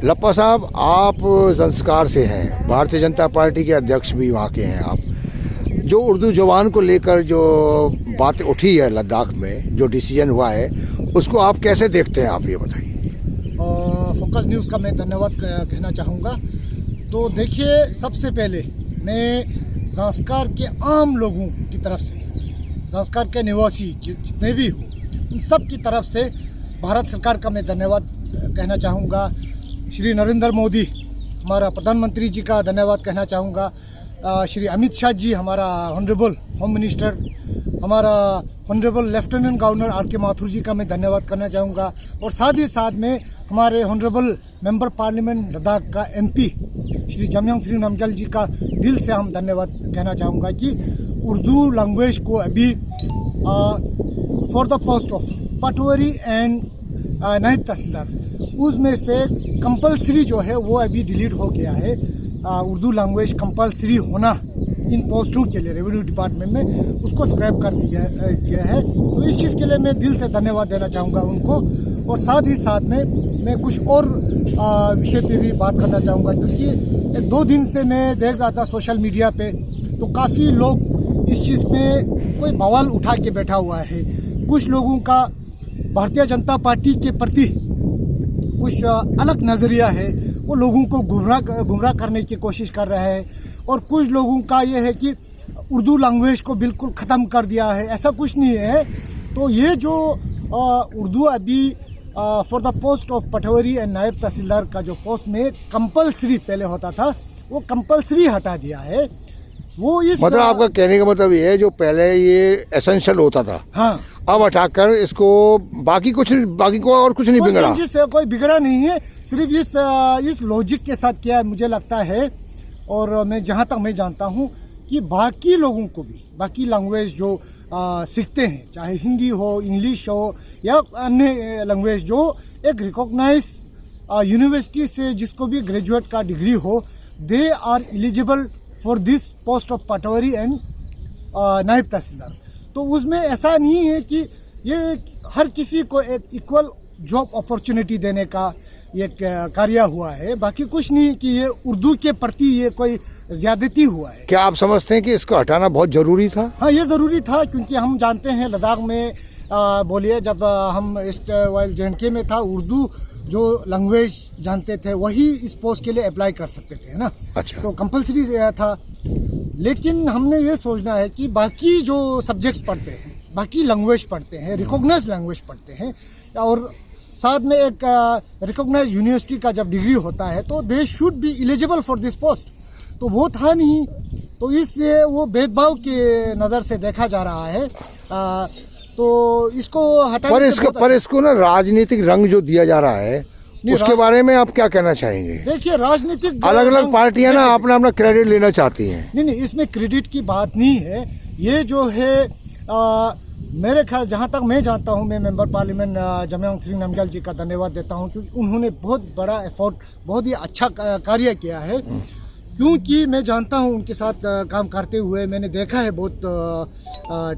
लप्पा साहब, आप संस्कार से हैं, भारतीय जनता पार्टी के अध्यक्ष भी वहाँ के हैं आप। जो उर्दू ज़ुबान को लेकर जो बात उठी है लद्दाख में, जो डिसीजन हुआ है, उसको आप कैसे देखते हैं, आप ये बताइए। फोकस न्यूज़ का मैं धन्यवाद कहना चाहूँगा। तो देखिए, सबसे पहले मैं संस्कार के आम लोगों की तरफ से, संस्कार के निवासी जितने भी हो, उन सब की तरफ से भारत सरकार का मैं धन्यवाद कहना चाहूँगा। श्री नरेंद्र मोदी हमारा प्रधानमंत्री जी का धन्यवाद कहना चाहूँगा। श्री अमित शाह जी हमारा ऑनरेबल होम मिनिस्टर, हमारा ऑनरेबल लेफ्टिनेंट गवर्नर आर के माथुर जी का मैं धन्यवाद करना चाहूँगा। और साथ ही साथ में हमारे ऑनरेबल मेंबर पार्लियामेंट लद्दाख का MP श्री जमयांग श्री नामग्याल जी का दिल से हम धन्यवाद कहना चाहूँगा कि उर्दू लैंग्वेज को अभी for the post of patwari and naib तहसीलदार, उसमें से कंपलसरी जो है वो अभी डिलीट हो गया है। उर्दू लैंग्वेज कंपलसरी होना इन पोस्टों के लिए रेवेन्यू डिपार्टमेंट में उसको स्क्रैप कर दिया गया है। तो इस चीज़ के लिए मैं दिल से धन्यवाद देना चाहूँगा उनको। और साथ ही साथ में मैं कुछ और विषय पे भी बात करना चाहूँगा, क्योंकि 2 दिन से मैं देख रहा था सोशल मीडिया पे, तो काफ़ी लोग इस चीज़ में कोई बवाल उठा के बैठा हुआ है। कुछ लोगों का भारतीय जनता पार्टी के प्रति कुछ अलग नज़रिया है, वो लोगों को गुमराह करने की कोशिश कर रहे हैं। और कुछ लोगों का ये है कि उर्दू लैंग्वेज को बिल्कुल ख़त्म कर दिया है, ऐसा कुछ नहीं है। तो ये जो उर्दू अभी for the post of patwari and naib तहसीलदार का जो पोस्ट में कंपलसरी पहले होता था, वो कंपलसरी हटा दिया है। वो इस मतलब आपका कहने का मतलब ये है, जो पहले ये एसेंशियल होता था, हाँ, अब हटाकर इसको बाकी को और कुछ नहीं बिगड़ा। जिससे कोई बिगड़ा नहीं है, सिर्फ इस लॉजिक के साथ किया मुझे लगता है। और मैं जहाँ तक मैं जानता हूँ कि बाकी लोगों को भी बाकी लैंग्वेज जो सीखते हैं, चाहे हिंदी हो, इंग्लिश हो या अन्य लैंग्वेज, जो एक रिकॉग्नाइज यूनिवर्सिटी से जिसको भी ग्रेजुएट का डिग्री हो, they are eligible for this post of patwari and naib tehsildar. तो उसमें ऐसा नहीं है कि ये हर किसी को एक इक्वल जॉब अपॉर्चुनिटी देने का ये कार्य हुआ है, बाकी कुछ नहीं कि ये उर्दू के प्रति ये कोई ज्यादती हुआ है। क्या आप समझते हैं कि इसको हटाना बहुत ज़रूरी था? हाँ, ये ज़रूरी था, क्योंकि हम जानते हैं लद्दाख में बोलिए, जब हम ईस्ट वाइल JNK में था, उर्दू जो लैंग्वेज जानते थे वही इस पोस्ट के लिए अप्लाई कर सकते थे, है ना। अच्छा। तो कंपलसरी था। लेकिन हमने ये सोचना है कि बाकी जो सब्जेक्ट्स पढ़ते हैं, बाकी लैंग्वेज पढ़ते हैं, रिकॉग्नाइज लैंग्वेज पढ़ते हैं, और साथ में एक रिकॉग्नाइज यूनिवर्सिटी का जब डिग्री होता है, तो they should be eligible for this post. तो वो था नहीं, तो इसलिए वो भेदभाव के नज़र से देखा जा रहा है। तो इसको हटाने पर इसको ना राजनीतिक रंग जो दिया जा रहा है, उसके बारे में आप क्या कहना चाहेंगे? देखिए, राजनीतिक अलग अलग पार्टियां ना अपना क्रेडिट लेना चाहती हैं। नहीं, इसमें क्रेडिट की बात नहीं है। ये जो है मेरे ख्याल, जहाँ तक मैं जानता हूँ, मैं मेंबर पार्लियामेंट जमयांग श्री नामग्याल जी का धन्यवाद देता हूँ, क्योंकि उन्होंने बहुत बड़ा एफर्ट, बहुत ही अच्छा कार्य किया है। क्योंकि मैं जानता हूँ उनके साथ काम करते हुए, मैंने देखा है बहुत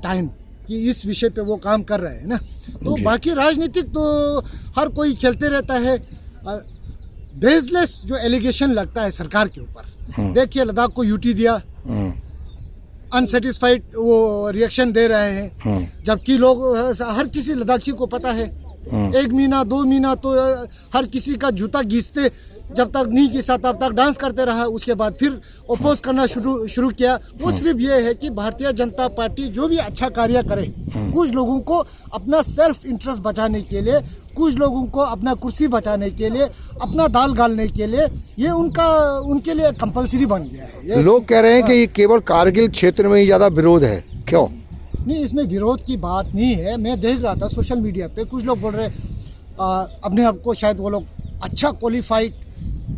टाइम कि इस विषय पे वो काम कर रहे हैं ना। तो बाकी राजनीतिक तो हर कोई खेलते रहता है। बेसलेस जो एलिगेशन लगता है सरकार के ऊपर, देखिए लद्दाख को UT दिया, अनसेटिस्फाइड वो रिएक्शन दे रहे हैं, जबकि लोग, हर किसी लद्दाखी को पता है 1 महीना 2 महीना तो हर किसी का जूता घिसते, जब तक नहीं घिसा तब तक डांस करते रहा, उसके बाद फिर अपोज करना शुरू किया। वो सिर्फ ये है कि भारतीय जनता पार्टी जो भी अच्छा कार्य करे, कुछ लोगों को अपना सेल्फ इंटरेस्ट बचाने के लिए, कुछ लोगों को अपना कुर्सी बचाने के लिए, अपना दाल गालने के लिए, ये उनके लिए कंपलसरी बन गया है। लोग कह रहे हैं कि ये केवल कारगिल क्षेत्र में ही ज़्यादा विरोध है, क्यों? नहीं, इसमें विरोध की बात नहीं है। मैं देख रहा था सोशल मीडिया पे, कुछ लोग बोल रहे अपने आप को, शायद वो लोग अच्छा क्वालिफाइड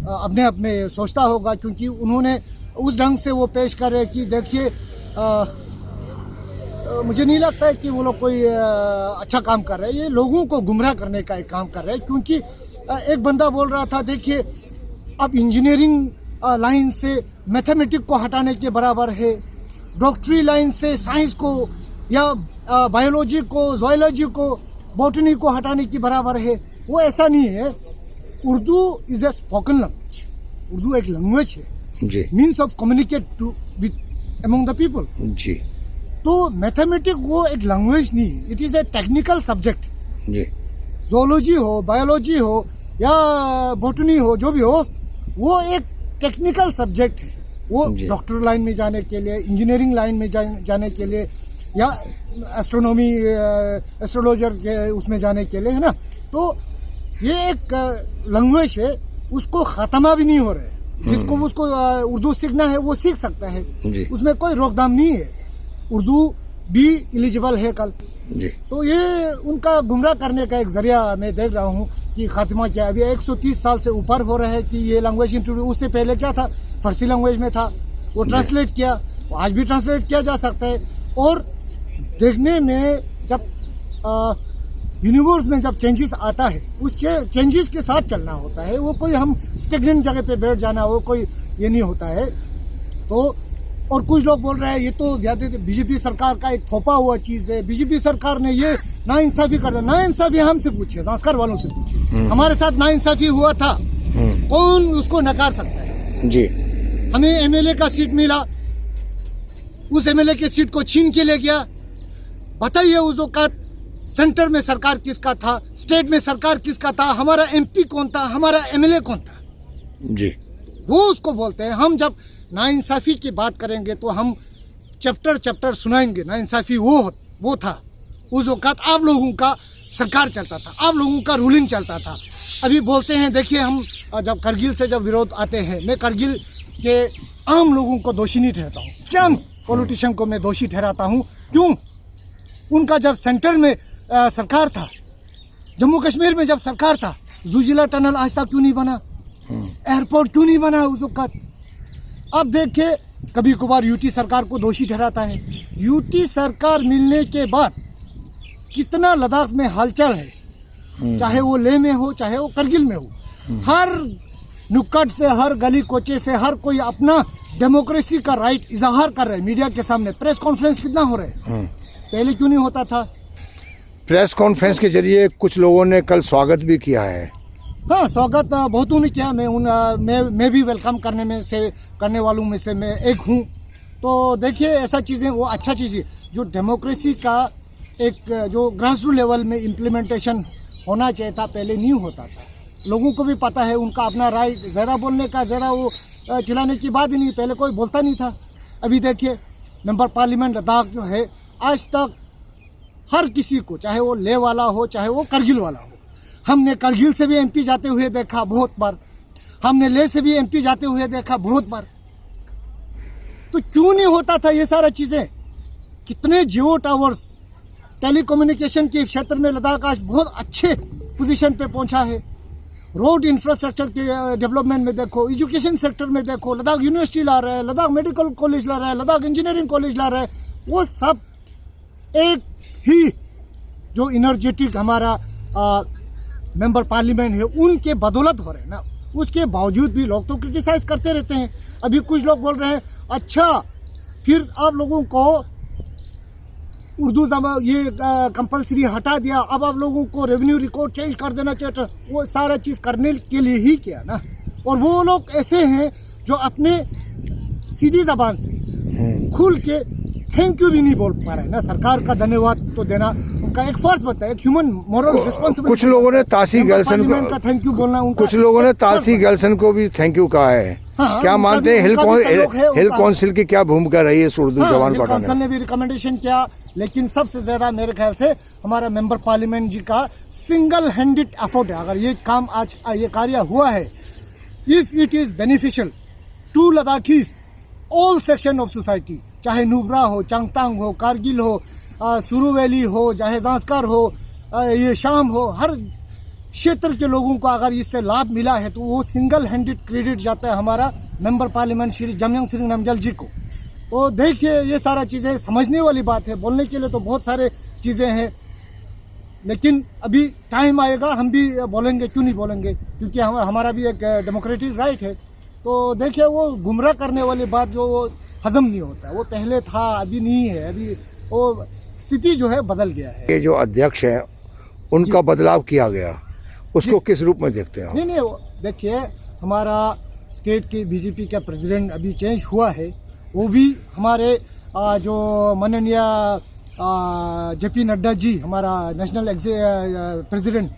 अपने आप में सोचता होगा, क्योंकि उन्होंने उस ढंग से वो पेश कर रहे कि देखिए, मुझे नहीं लगता है कि वो लोग कोई अच्छा काम कर रहे हैं। ये लोगों को गुमराह करने का एक काम कर रहे हैं। क्योंकि एक बंदा बोल रहा था, देखिए अब इंजीनियरिंग लाइन से मैथमेटिक्स को हटाने के बराबर है, डॉक्टरी लाइन से साइंस को या बायोलॉजी को, ज़ूलॉजी को, बॉटनी को हटाने के बराबर है। वो ऐसा नहीं है। Urdu is a spoken language, Urdu एक लैंग्वेज है, जी means of communicate to with among the people. जी तो मैथमेटिक्स वो एक लैंग्वेज नहीं, it is a technical subject. जी जोलॉजी हो, बायोलॉजी हो या बॉटनी हो, जो भी हो, वो एक टेक्निकल सब्जेक्ट है। वो जी। डॉक्टर लाइन में जाने के लिए, इंजीनियरिंग लाइन में जाने के लिए, या एस्ट्रोनॉमी एस्ट्रोलॉजर के उसमें जाने के लिए, है ना। तो ये एक लैंग्वेज है, उसको ख़त्मा भी नहीं हो रहा है। जिसको उसको उर्दू सीखना है वो सीख सकता है, जी। उसमें कोई रोकथाम नहीं है। उर्दू भी एलिजिबल है कल। जी तो ये उनका गुमराह करने का एक जरिया मैं देख रहा हूँ कि खात्मा क्या है। अभी 130 साल से ऊपर हो रहा है कि ये लैंग्वेज इंट्रोड्यूस, उससे पहले क्या था, फारसी लैंग्वेज में था, वो ट्रांसलेट किया, आज भी ट्रांसलेट किया जा सकता है। और देखने में जब यूनिवर्स में जब चेंजेस आता है, उस चेंजेस के साथ चलना होता है। वो कोई हम स्टेगनेंट जगह पे बैठ जाना, वो कोई ये नहीं होता है। तो और कुछ लोग बोल रहे हैं ये तो ज्यादा बीजेपी सरकार का एक थोपा हुआ चीज है, बीजेपी सरकार ने ये नाइंसाफी कर दिया। नाइंसाफी हमसे पूछिए, संस्कार वालों से पूछिए, हमारे साथ नाइंसाफी हुआ था, कौन उसको नकार सकता है। जी हमें एमएलए का सीट मिला, उस एमएलए के सीट को छीन के ले गया। बताइए उस वक्त सेंटर में सरकार किसका था, स्टेट में सरकार किसका था, हमारा एमपी कौन था, हमारा एमएलए कौन था। जी वो उसको बोलते हैं। हम जब नाइंसाफी की बात करेंगे तो हम चैप्टर चैप्टर सुनाएंगे। नाइंसाफी वो था, उस वक्त आप लोगों का सरकार चलता था, आप लोगों का रूलिंग चलता था। अभी बोलते हैं, देखिए हम जब करगिल से जब विरोध आते हैं, मैं करगिल के आम लोगों को दोषी नहीं ठहराता हूँ, चंद पॉलिटिशियन को मैं दोषी ठहराता हूँ। क्यों? उनका जब सेंटर में सरकार था, जम्मू कश्मीर में जब सरकार था, जुजिला टनल आज तक क्यों नहीं बना, एयरपोर्ट क्यों नहीं बना उस वक्त। अब देखिए, कभी कभार यूटी सरकार को दोषी ठहराता है। यूटी सरकार मिलने के बाद कितना लद्दाख में हलचल है, चाहे वो लेह में हो, चाहे वो करगिल में हो, हर नुक्कड़ से, हर गली कोचे से हर कोई अपना डेमोक्रेसी का राइट इजहार कर रहे हैं। मीडिया के सामने प्रेस कॉन्फ्रेंस कितना हो रहे हैं, पहले क्यों नहीं होता था। प्रेस कॉन्फ्रेंस के जरिए कुछ लोगों ने कल स्वागत भी किया है। हाँ, स्वागत बहुतों ने किया। मैं भी वेलकम करने वालों में से मैं एक हूँ। तो देखिए, ऐसा चीज़ें वो अच्छा चीज़ है जो डेमोक्रेसी का एक जो ग्रास रूट लेवल में इम्प्लीमेंटेशन होना चाहिए था, पहले नहीं होता था। लोगों को भी पता है उनका अपना राइट, ज़्यादा बोलने का, ज़्यादा वो चिल्लाने की बात ही नहीं, पहले कोई बोलता नहीं था। अभी देखिए, मेंबर पार्लियामेंट लद्दाख जो है, आज तक हर किसी को, चाहे वो लेह वाला हो, चाहे वो करगिल वाला हो, हमने करगिल से भी एमपी जाते हुए देखा बहुत बार, हमने लेह से भी एमपी जाते हुए देखा बहुत बार। तो क्यों नहीं होता था ये सारा चीज़ें। कितने जियो टावर्स, टेलीकम्युनिकेशन के क्षेत्र में लद्दाख आज बहुत अच्छे पोजीशन पे पहुंचा है। रोड इंफ्रास्ट्रक्चर के डेवलपमेंट में देखो, एजुकेशन सेक्टर में देखो, लद्दाख यूनिवर्सिटी ला रहा है, लद्दाख मेडिकल कॉलेज ला रहा है, लद्दाख इंजीनियरिंग कॉलेज ला रहा है। वो सब एक ही जो इनर्जेटिक हमारा मेंबर पार्लियामेंट है, उनके बदौलत हो रहे हैं ना। उसके बावजूद भी लोग तो क्रिटिसाइज करते रहते हैं। अभी कुछ लोग बोल रहे हैं, अच्छा फिर आप लोगों को उर्दू ये कंपलसरी हटा दिया, अब आप लोगों को रेवेन्यू रिकॉर्ड चेंज कर देना चाहिए। वो सारा चीज़ करने के लिए ही किया ना। और वो लोग ऐसे हैं जो अपने सीधी जबान से खुल के थैंक यू भी नहीं बोल पा रहे हैं ना। सरकार का धन्यवाद तो देना उनका एक फर्ज बनता है, एक ह्यूमन मॉरल रिस्पॉन्सिबिलिटी। कुछ लोगों ने तासी गैलसन का थैंक यू बोलना, कुछ लोगों ने तासी गैलसन को भी थैंक यू कहा है। हाँ, क्या मानते हैं हिल काउंसिल की क्या भूमिका रही है इस उर्दू जबान को हटाने में? काउंसिल ने भी रिकमेंडेशन किया, लेकिन सबसे ज्यादा मेरे ख्याल से हमारा मेंबर पार्लियामेंट जी का सिंगल हैंडेड एफर्ट है। अगर ये काम आज ये कार्य हुआ है, if it is beneficial to Ladakhis all section of society, चाहे नुब्रा हो, चांगतांग हो, कारगिल हो, सुरू वैली हो, चाहे जांस्कर हो, ये शाम हो, हर क्षेत्र के लोगों को अगर इससे लाभ मिला है तो वो सिंगल हैंडेड क्रेडिट जाता है हमारा मेंबर पार्लियामेंट श्री जमयांग सिंह नामग्याल जी को। तो देखिए, ये सारा चीज़ें समझने वाली बात है। बोलने के लिए तो बहुत सारे चीज़ें हैं, लेकिन अभी टाइम आएगा, हम भी बोलेंगे। क्यों नहीं बोलेंगे? क्योंकि हमारा भी एक डेमोक्रेटिक राइट है। तो देखिए, वो गुमराह करने वाली बात जो वो हजम नहीं होता, वो पहले था, अभी नहीं है। अभी वो स्थिति जो है बदल गया है। ये जो अध्यक्ष है उनका बदलाव किया गया, उसको किस रूप में देखते हैं आप? नहीं नहीं, देखिए हमारा स्टेट के बीजेपी का प्रेसिडेंट अभी चेंज हुआ है, वो भी हमारे जो माननीय जेपी नड्डा जी, हमारा नेशनल प्रेसिडेंट,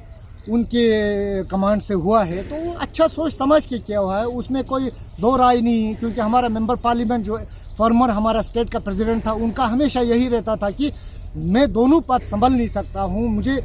उनके कमांड से हुआ है, तो वो अच्छा सोच समझ के किया हुआ है, उसमें कोई दो राय नहीं है। क्योंकि हमारा मेंबर पार्लियामेंट जो फॉर्मर हमारा स्टेट का प्रेसिडेंट था, उनका हमेशा यही रहता था कि मैं दोनों पद संभल नहीं सकता हूँ, मुझे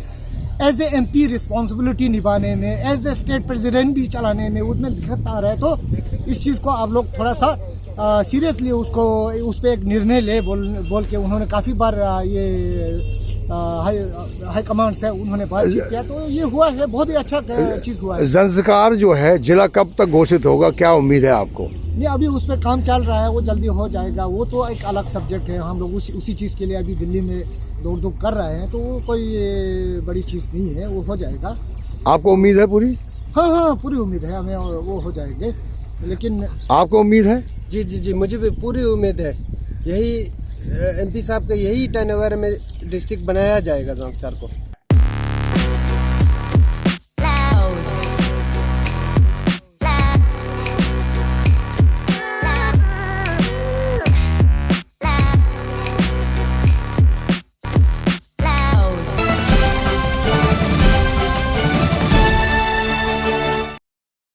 एज ए एमपी रिस्पॉन्सिबिलिटी निभाने में, एज ए स्टेट प्रेसिडेंट भी चलाने में उसमें दिक्कत आ रहा है। तो इस चीज़ को आप लोग थोड़ा सा सीरियसली उसको उस पर एक निर्णय ले बोल के उन्होंने काफ़ी बार ये हाई कमांड से उन्होंने बातचीत किया, तो ये हुआ है, बहुत ही अच्छा चीज़ हुआ है। ज़ंस्कार जो है जिला कब तक घोषित होगा, क्या उम्मीद है आपको? नहीं, अभी उस पर काम चल रहा है, वो जल्दी हो जाएगा। वो तो एक अलग सब्जेक्ट है, हम लोग उसी चीज़ के लिए अभी दिल्ली में दौड़ धूप कर रहे हैं, तो वो कोई बड़ी चीज़ नहीं है, वो हो जाएगा। आपको उम्मीद है पूरी? हाँ, पूरी उम्मीद है हमें, वो हो जाएंगे। लेकिन आपको उम्मीद है? जी, मुझे भी पूरी उम्मीद है। यही एमपी साहब का यही टर्नओवर में डिस्ट्रिक्ट बनाया जाएगा ज़ंस्कार को।